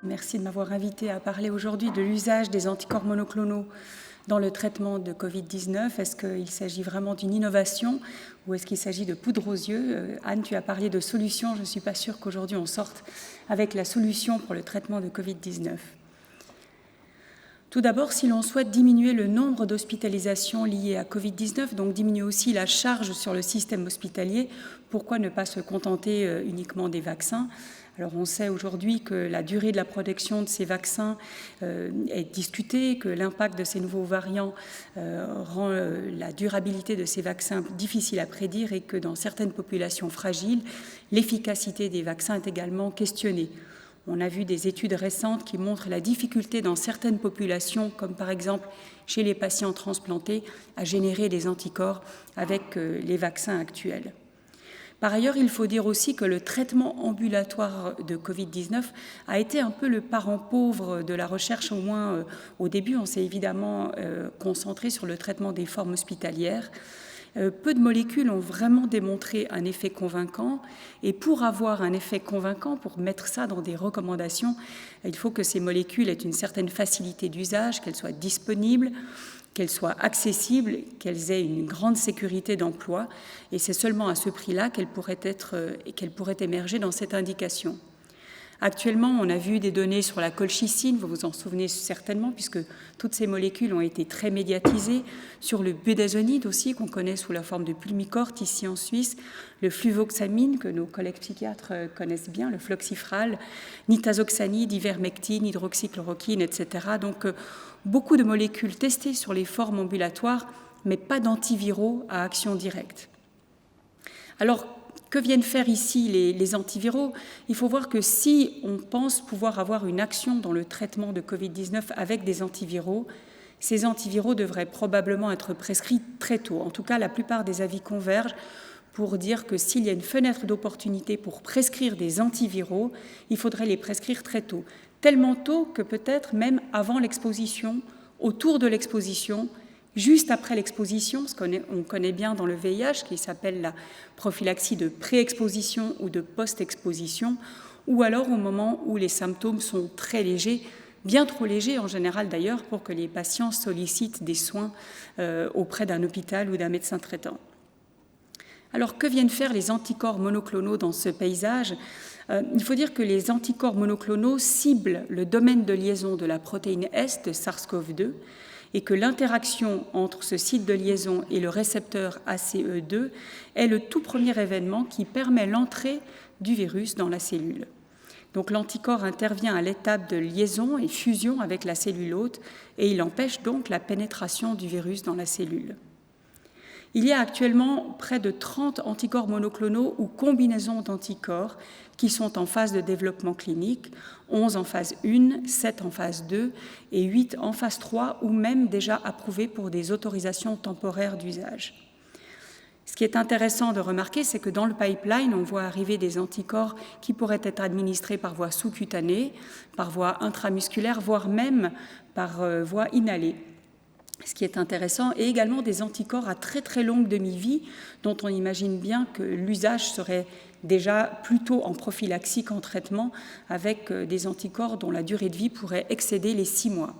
Merci de m'avoir invité à parler aujourd'hui de l'usage des anticorps monoclonaux dans le traitement de Covid-19. Est-ce qu'il s'agit vraiment d'une innovation ou est-ce qu'il s'agit de poudre aux yeux ? Anne, tu as parlé de solutions. Je ne suis pas sûre qu'aujourd'hui on sorte avec la solution pour le traitement de Covid-19. Tout d'abord, si l'on souhaite diminuer le nombre d'hospitalisations liées à Covid-19, donc diminuer aussi la charge sur le système hospitalier, pourquoi ne pas se contenter uniquement des vaccins ? Alors on sait aujourd'hui que la durée de la protection de ces vaccins est discutée, que l'impact de ces nouveaux variants rend la durabilité de ces vaccins difficile à prédire et que dans certaines populations fragiles, l'efficacité des vaccins est également questionnée. On a vu des études récentes qui montrent la difficulté dans certaines populations, comme par exemple chez les patients transplantés, à générer des anticorps avec les vaccins actuels. Par ailleurs, il faut dire aussi que le traitement ambulatoire de Covid-19 a été un peu le parent pauvre de la recherche, au moins au début. On s'est évidemment concentré sur le traitement des formes hospitalières. Peu de molécules ont vraiment démontré un effet convaincant et pour avoir un effet convaincant, pour mettre ça dans des recommandations, il faut que ces molécules aient une certaine facilité d'usage, qu'elles soient disponibles, qu'elles soient accessibles, qu'elles aient une grande sécurité d'emploi et c'est seulement à ce prix-là qu'elles pourraient émerger dans cette indication. Actuellement, on a vu des données sur la colchicine, vous vous en souvenez certainement, puisque toutes ces molécules ont été très médiatisées, sur le budesonide aussi, qu'on connaît sous la forme de Pulmicort ici en Suisse, le fluvoxamine, que nos collègues psychiatres connaissent bien, le floxifral, nitazoxanide, ivermectine, hydroxychloroquine, etc. Donc, beaucoup de molécules testées sur les formes ambulatoires, mais pas d'antiviraux à action directe. Alors, que viennent faire ici les antiviraux ? Il faut voir que si on pense pouvoir avoir une action dans le traitement de Covid-19 avec des antiviraux, ces antiviraux devraient probablement être prescrits très tôt. En tout cas, la plupart des avis convergent pour dire que s'il y a une fenêtre d'opportunité pour prescrire des antiviraux, il faudrait les prescrire très tôt. Tellement tôt que peut-être même avant l'exposition, autour de l'exposition, juste après l'exposition, ce qu'on connaît bien dans le VIH, qui s'appelle la prophylaxie de pré-exposition ou de post-exposition, ou alors au moment où les symptômes sont très légers, bien trop légers en général d'ailleurs, pour que les patients sollicitent des soins auprès d'un hôpital ou d'un médecin traitant. Alors, que viennent faire les anticorps monoclonaux dans ce paysage ? Il faut dire que les anticorps monoclonaux ciblent le domaine de liaison de la protéine S de SARS-CoV-2 et que l'interaction entre ce site de liaison et le récepteur ACE2 est le tout premier événement qui permet l'entrée du virus dans la cellule. Donc l'anticorps intervient à l'étape de liaison et fusion avec la cellule hôte et il empêche donc la pénétration du virus dans la cellule. Il y a actuellement près de 30 anticorps monoclonaux ou combinaisons d'anticorps qui sont en phase de développement clinique, 11 en phase 1, 7 en phase 2 et 8 en phase 3 ou même déjà approuvés pour des autorisations temporaires d'usage. Ce qui est intéressant de remarquer, c'est que dans le pipeline, on voit arriver des anticorps qui pourraient être administrés par voie sous-cutanée, par voie intramusculaire, voire même par voie inhalée. Ce qui est intéressant, et également des anticorps à très très longue demi-vie, dont on imagine bien que l'usage serait déjà plutôt en prophylaxie qu'en traitement, avec des anticorps dont la durée de vie pourrait excéder les 6 mois.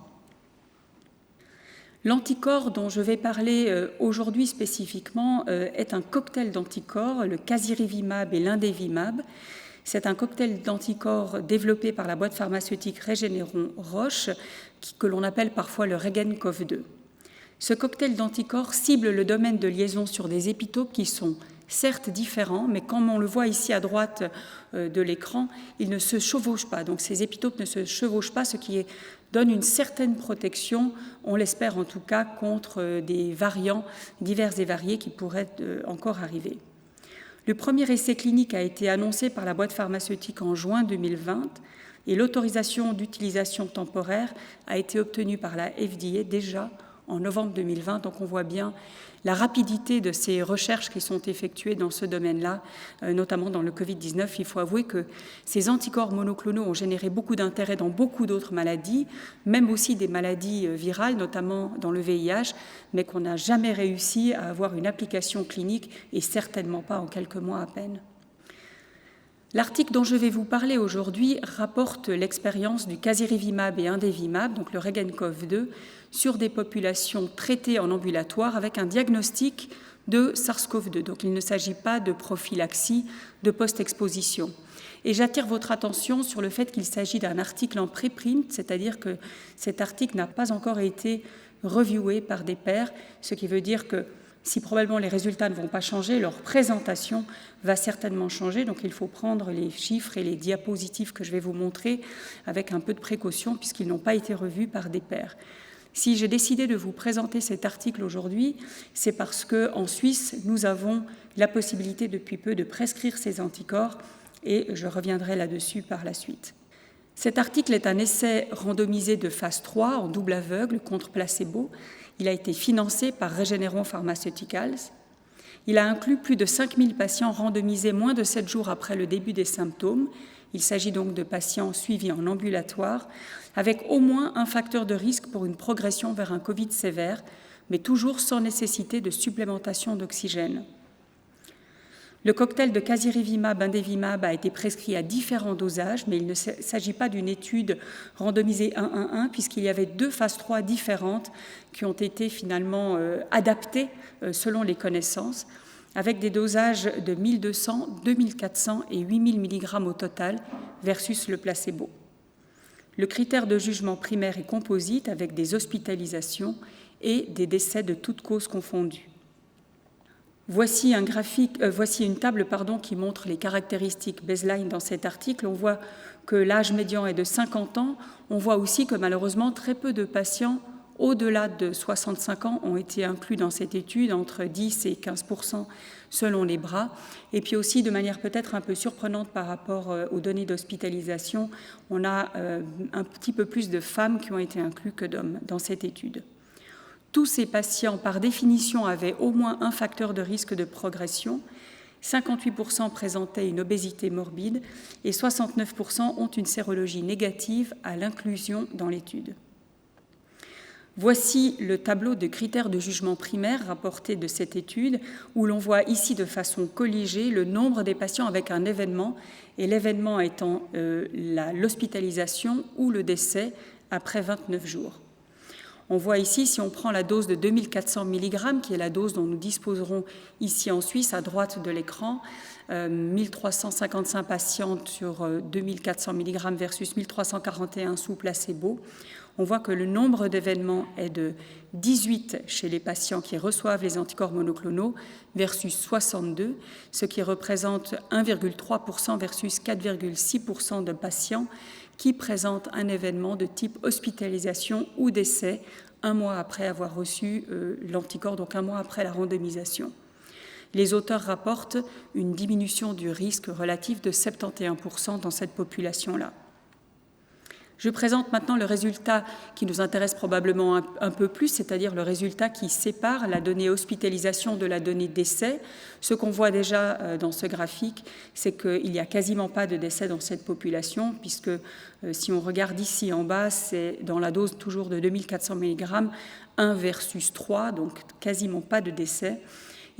L'anticorps dont je vais parler aujourd'hui spécifiquement est un cocktail d'anticorps, le casirivimab et l'indevimab. C'est un cocktail d'anticorps développé par la boîte pharmaceutique Regeneron Roche, que l'on appelle parfois le Regencov-2. Ce cocktail d'anticorps cible le domaine de liaison sur des épitopes qui sont certes différents, mais comme on le voit ici à droite de l'écran, ils ne se chevauchent pas. Donc ces épitopes ne se chevauchent pas, ce qui donne une certaine protection, on l'espère en tout cas, contre des variants divers et variés qui pourraient encore arriver. Le premier essai clinique a été annoncé par la boîte pharmaceutique en juin 2020 et l'autorisation d'utilisation temporaire a été obtenue par la FDA déjà en novembre 2020, donc on voit bien la rapidité de ces recherches qui sont effectuées dans ce domaine-là, notamment dans le Covid-19. Il faut avouer que ces anticorps monoclonaux ont généré beaucoup d'intérêt dans beaucoup d'autres maladies, même aussi des maladies virales, notamment dans le VIH, mais qu'on n'a jamais réussi à avoir une application clinique, et certainement pas en quelques mois à peine. L'article dont je vais vous parler aujourd'hui rapporte l'expérience du casirivimab et indevimab, donc le Regencov-2, sur des populations traitées en ambulatoire avec un diagnostic de SARS-CoV-2. Donc il ne s'agit pas de prophylaxie de post-exposition. Et j'attire votre attention sur le fait qu'il s'agit d'un article en préprint, c'est-à-dire que cet article n'a pas encore été reviewé par des pairs, ce qui veut dire que si probablement les résultats ne vont pas changer, leur présentation va certainement changer. Donc il faut prendre les chiffres et les diapositives que je vais vous montrer avec un peu de précaution puisqu'ils n'ont pas été revus par des pairs. Si j'ai décidé de vous présenter cet article aujourd'hui, c'est parce qu'en Suisse, nous avons la possibilité depuis peu de prescrire ces anticorps et je reviendrai là-dessus par la suite. Cet article est un essai randomisé de phase 3 en double aveugle contre placebo. Il a été financé par Regeneron Pharmaceuticals. Il a inclus plus de 5000 patients randomisés moins de 7 jours après le début des symptômes. Il s'agit donc de patients suivis en ambulatoire, avec au moins un facteur de risque pour une progression vers un Covid sévère, mais toujours sans nécessité de supplémentation d'oxygène. Le cocktail de casirivimab, indevimab a été prescrit à différents dosages, mais il ne s'agit pas d'une étude randomisée 1-1-1, puisqu'il y avait 2 phases 3 différentes qui ont été finalement adaptées selon les connaissances, avec des dosages de 1200, 2400 et 8000 mg au total versus le placebo. Le critère de jugement primaire est composite avec des hospitalisations et des décès de toutes causes confondues. Voici une table qui montre les caractéristiques baseline dans cet article. On voit que l'âge médian est de 50 ans. On voit aussi que malheureusement très peu de patients au-delà de 65 ans ont été inclus dans cette étude, entre 10 et 15% selon les bras. Et puis aussi, de manière peut-être un peu surprenante par rapport aux données d'hospitalisation, on a un petit peu plus de femmes qui ont été inclus que d'hommes dans cette étude. Tous ces patients, par définition, avaient au moins un facteur de risque de progression. 58% présentaient une obésité morbide et 69% ont une sérologie négative à l'inclusion dans l'étude. Voici le tableau de critères de jugement primaire rapporté de cette étude, où l'on voit ici de façon colligée le nombre des patients avec un événement, et l'événement étant l'hospitalisation ou le décès après 29 jours. On voit ici, si on prend la dose de 2400 mg, qui est la dose dont nous disposerons ici en Suisse, à droite de l'écran, 1355 patientes sur 2400 mg versus 1341 sous placebo, on voit que le nombre d'événements est de 18 chez les patients qui reçoivent les anticorps monoclonaux versus 62, ce qui représente 1,3% versus 4,6% de patients qui présentent un événement de type hospitalisation ou décès un mois après avoir reçu l'anticorps, donc un mois après la randomisation. Les auteurs rapportent une diminution du risque relatif de 71% dans cette population-là. Je présente maintenant le résultat qui nous intéresse probablement un peu plus, c'est-à-dire le résultat qui sépare la donnée hospitalisation de la donnée décès. Ce qu'on voit déjà dans ce graphique, c'est qu'il n'y a quasiment pas de décès dans cette population, puisque si on regarde ici en bas, c'est dans la dose toujours de 2400 mg, 1 versus 3, donc quasiment pas de décès.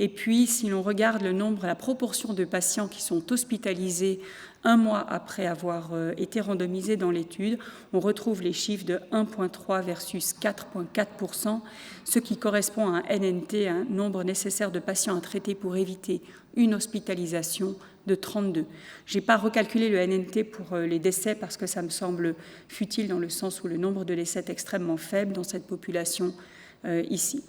Et puis, si l'on regarde le nombre, la proportion de patients qui sont hospitalisés un mois après avoir été randomisés dans l'étude, on retrouve les chiffres de 1,3 versus 4,4%, ce qui correspond à un NNT, un nombre nécessaire de patients à traiter pour éviter une hospitalisation de 32. Je n'ai pas recalculé le NNT pour les décès parce que ça me semble futile dans le sens où le nombre de décès est extrêmement faible dans cette population ici.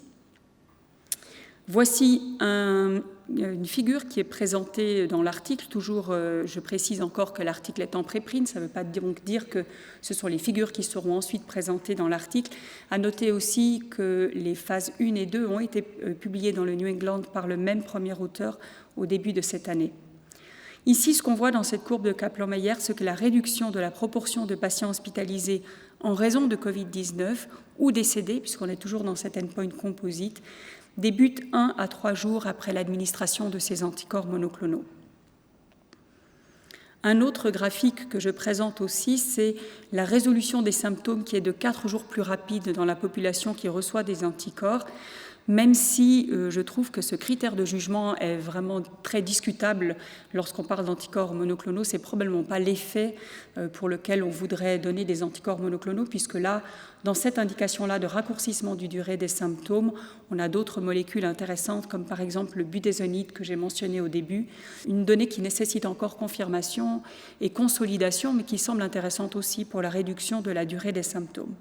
Voici une figure qui est présentée dans l'article. Toujours, je précise encore que l'article est en préprint, ça ne veut pas donc dire que ce sont les figures qui seront ensuite présentées dans l'article. À noter aussi que les phases 1 et 2 ont été publiées dans le New England par le même premier auteur au début de cette année. Ici, ce qu'on voit dans cette courbe de Kaplan-Meier, c'est que la réduction de la proportion de patients hospitalisés en raison de Covid-19 ou décédés, puisqu'on est toujours dans cet endpoint composite, débute 1 à 3 jours après l'administration de ces anticorps monoclonaux. Un autre graphique que je présente aussi, c'est la résolution des symptômes qui est de 4 jours plus rapide dans la population qui reçoit des anticorps. même si je trouve que ce critère de jugement est vraiment très discutable lorsqu'on parle d'anticorps monoclonaux. Ce n'est probablement pas l'effet pour lequel on voudrait donner des anticorps monoclonaux, puisque là, dans cette indication-là de raccourcissement du durée des symptômes, on a d'autres molécules intéressantes, comme par exemple le budesonide que j'ai mentionné au début, une donnée qui nécessite encore confirmation et consolidation, mais qui semble intéressante aussi pour la réduction de la durée des symptômes.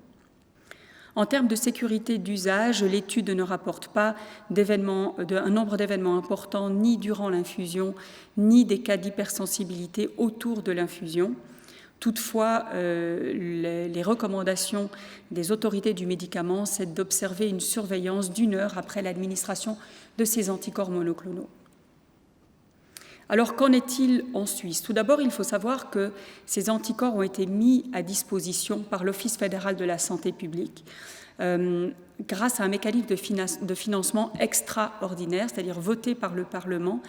En termes de sécurité d'usage, l'étude ne rapporte pas un nombre d'événements importants ni durant l'infusion, ni des cas d'hypersensibilité autour de l'infusion. Toutefois, les recommandations des autorités du médicament, c'est d'observer une surveillance d'1 heure après l'administration de ces anticorps monoclonaux. Alors, qu'en est-il en Suisse? Tout d'abord, il faut savoir que ces anticorps ont été mis à disposition par l'Office fédéral de la santé publique grâce à un mécanisme de financement extraordinaire, c'est-à-dire voté par le Parlement.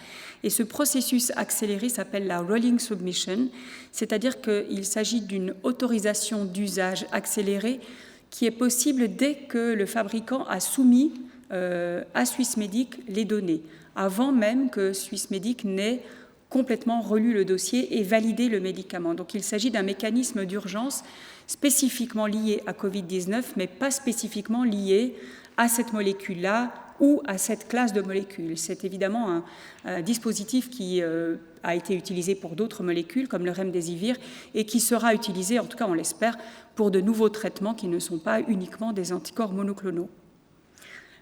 Et ce processus accéléré s'appelle la Rolling Submission, c'est-à-dire qu'il s'agit d'une autorisation d'usage accélérée qui est possible dès que le fabricant a soumis à Swissmedic les données, avant même que Swissmedic n'ait complètement relu le dossier et validé le médicament. Donc il s'agit d'un mécanisme d'urgence spécifiquement lié à Covid-19, mais pas spécifiquement lié à cette molécule-là ou à cette classe de molécules. C'est évidemment un dispositif qui a été utilisé pour d'autres molécules, comme le remdesivir, et qui sera utilisé, en tout cas on l'espère, pour de nouveaux traitements qui ne sont pas uniquement des anticorps monoclonaux.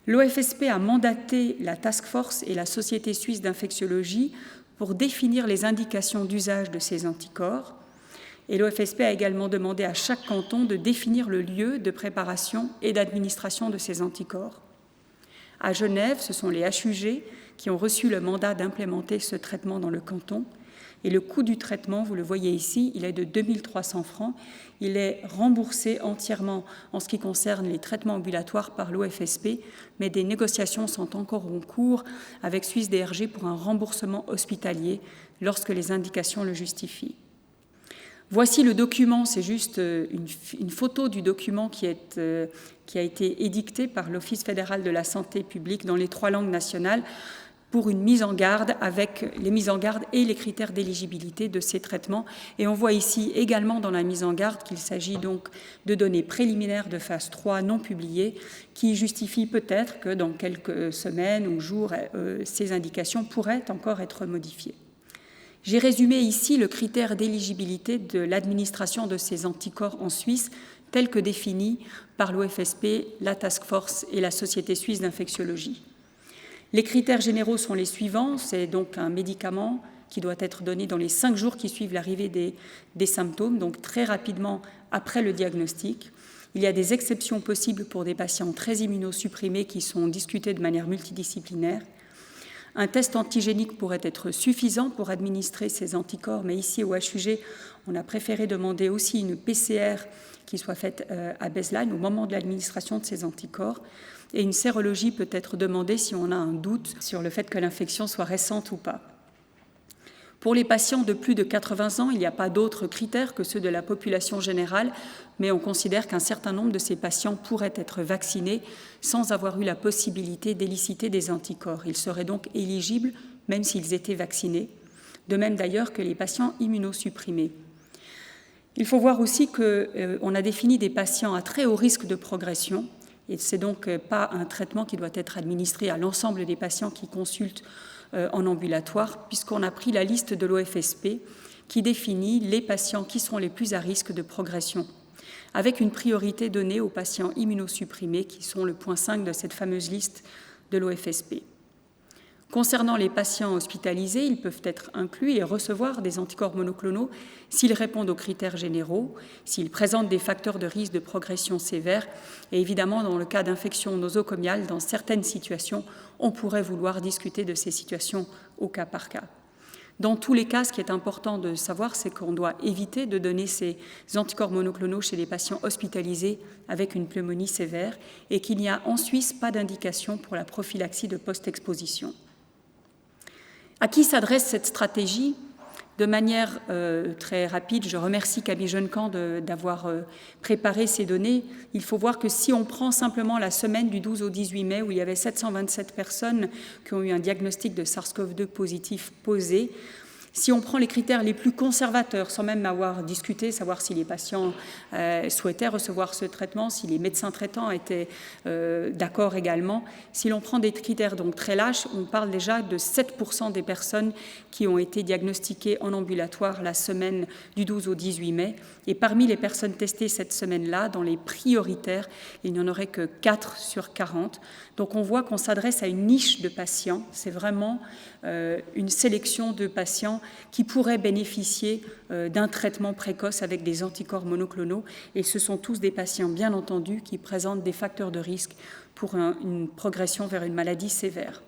L'OFSP a mandaté la Task Force et la Société suisse d'infectiologie pour définir les indications d'usage de ces anticorps. Et l'OFSP a également demandé à chaque canton de définir le lieu de préparation et d'administration de ces anticorps. À Genève, ce sont les HUG qui ont reçu le mandat d'implémenter ce traitement dans le canton. Et le coût du traitement, vous le voyez ici, il est de 2300 francs. Il est remboursé entièrement en ce qui concerne les traitements ambulatoires par l'OFSP, mais des négociations sont encore en cours avec Suisse DRG pour un remboursement hospitalier lorsque les indications le justifient. Voici le document, c'est juste une photo du document qui a été édicté par l'Office fédéral de la santé publique dans les 3 langues nationales pour une mise en garde avec les mises en garde et les critères d'éligibilité de ces traitements. Et on voit ici également dans la mise en garde qu'il s'agit donc de données préliminaires de phase 3 non publiées qui justifient peut-être que dans quelques semaines ou jours, ces indications pourraient encore être modifiées. J'ai résumé ici le critère d'éligibilité de l'administration de ces anticorps en Suisse, tel que défini par l'OFSP, la Task Force et la Société suisse d'infectiologie. Les critères généraux sont les suivants. C'est donc un médicament qui doit être donné dans les 5 jours qui suivent l'arrivée des symptômes, donc très rapidement après le diagnostic. Il y a des exceptions possibles pour des patients très immunosupprimés qui sont discutés de manière multidisciplinaire. Un test antigénique pourrait être suffisant pour administrer ces anticorps, mais ici au HUG, on a préféré demander aussi une PCR qui soit faite à baseline au moment de l'administration de ces anticorps. Et une sérologie peut être demandée si on a un doute sur le fait que l'infection soit récente ou pas. Pour les patients de plus de 80 ans, il n'y a pas d'autres critères que ceux de la population générale, mais on considère qu'un certain nombre de ces patients pourraient être vaccinés sans avoir eu la possibilité d'éliciter des anticorps. Ils seraient donc éligibles même s'ils étaient vaccinés, de même d'ailleurs que les patients immunosupprimés. Il faut voir aussi qu'on a défini des patients à très haut risque de progression, et ce n'est donc pas un traitement qui doit être administré à l'ensemble des patients qui consultent en ambulatoire, puisqu'on a pris la liste de l'OFSP qui définit les patients qui sont les plus à risque de progression, avec une priorité donnée aux patients immunosupprimés, qui sont le point 5 de cette fameuse liste de l'OFSP. Concernant les patients hospitalisés, ils peuvent être inclus et recevoir des anticorps monoclonaux s'ils répondent aux critères généraux, s'ils présentent des facteurs de risque de progression sévère. Et évidemment, dans le cas d'infection nosocomiale, dans certaines situations, on pourrait vouloir discuter de ces situations au cas par cas. Dans tous les cas, ce qui est important de savoir, c'est qu'on doit éviter de donner ces anticorps monoclonaux chez les patients hospitalisés avec une pneumonie sévère et qu'il n'y a en Suisse pas d'indication pour la prophylaxie de post-exposition. À qui s'adresse cette stratégie De manière très rapide, je remercie Camille Jeunecamp d'avoir préparé ces données. Il faut voir que si on prend simplement la semaine du 12 au 18 mai, où il y avait 727 personnes qui ont eu un diagnostic de SARS-CoV-2 positif posé, si on prend les critères les plus conservateurs, sans même avoir discuté, savoir si les patients souhaitaient recevoir ce traitement, si les médecins traitants étaient d'accord également, si l'on prend des critères donc très lâches, on parle déjà de 7% des personnes qui ont été diagnostiquées en ambulatoire la semaine du 12 au 18 mai. Et parmi les personnes testées cette semaine-là, dans les prioritaires, il n'y en aurait que 4 sur 40. Donc on voit qu'on s'adresse à une niche de patients. C'est vraiment une sélection de patients qui pourraient bénéficier d'un traitement précoce avec des anticorps monoclonaux. Et ce sont tous des patients, bien entendu, qui présentent des facteurs de risque pour une progression vers une maladie sévère.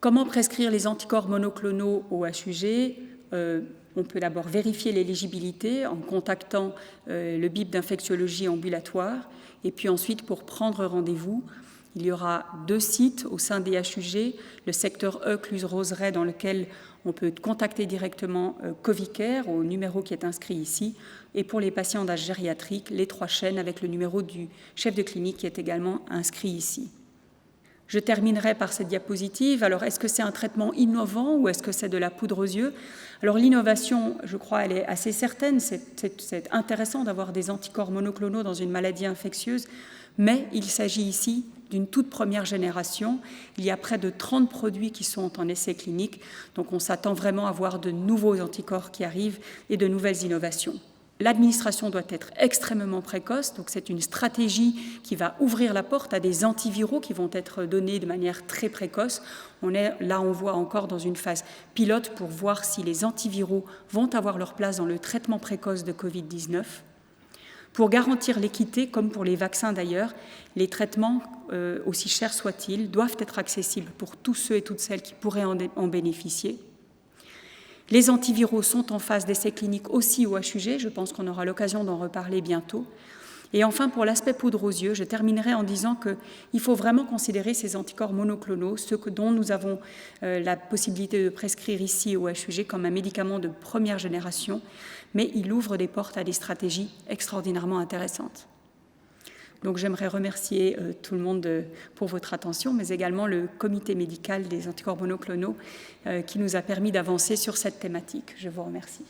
Comment prescrire les anticorps monoclonaux au HUG ? On peut d'abord vérifier l'éligibilité en contactant le BIP d'infectiologie ambulatoire. Et puis ensuite, pour prendre rendez-vous, il y aura 2 sites au sein des HUG, le secteur E, Cluse-Roseraie, dans lequel on peut contacter directement Covicare au numéro qui est inscrit ici, et pour les patients d'âge gériatrique, les 3 chaînes avec le numéro du chef de clinique qui est également inscrit ici. Je terminerai par cette diapositive. Alors, est-ce que c'est un traitement innovant ou est-ce que c'est de la poudre aux yeux ? Alors, l'innovation, je crois, elle est assez certaine. C'est intéressant d'avoir des anticorps monoclonaux dans une maladie infectieuse, mais il s'agit ici d'une toute première génération. Il y a près de 30 produits qui sont en essai clinique, donc on s'attend vraiment à voir de nouveaux anticorps qui arrivent et de nouvelles innovations. L'administration doit être extrêmement précoce, donc c'est une stratégie qui va ouvrir la porte à des antiviraux qui vont être donnés de manière très précoce. On voit encore dans une phase pilote pour voir si les antiviraux vont avoir leur place dans le traitement précoce de Covid-19. Pour garantir l'équité, comme pour les vaccins d'ailleurs, les traitements, aussi chers soient-ils, doivent être accessibles pour tous ceux et toutes celles qui pourraient en bénéficier. Les antiviraux sont en phase d'essai clinique aussi au HUG, je pense qu'on aura l'occasion d'en reparler bientôt. Et enfin, pour l'aspect poudre aux yeux, je terminerai en disant qu'il faut vraiment considérer ces anticorps monoclonaux, ceux dont nous avons la possibilité de prescrire ici au HUG comme un médicament de première génération, mais il ouvre des portes à des stratégies extraordinairement intéressantes. Donc j'aimerais remercier tout le monde pour votre attention, mais également le comité médical des anticorps monoclonaux qui nous a permis d'avancer sur cette thématique. Je vous remercie.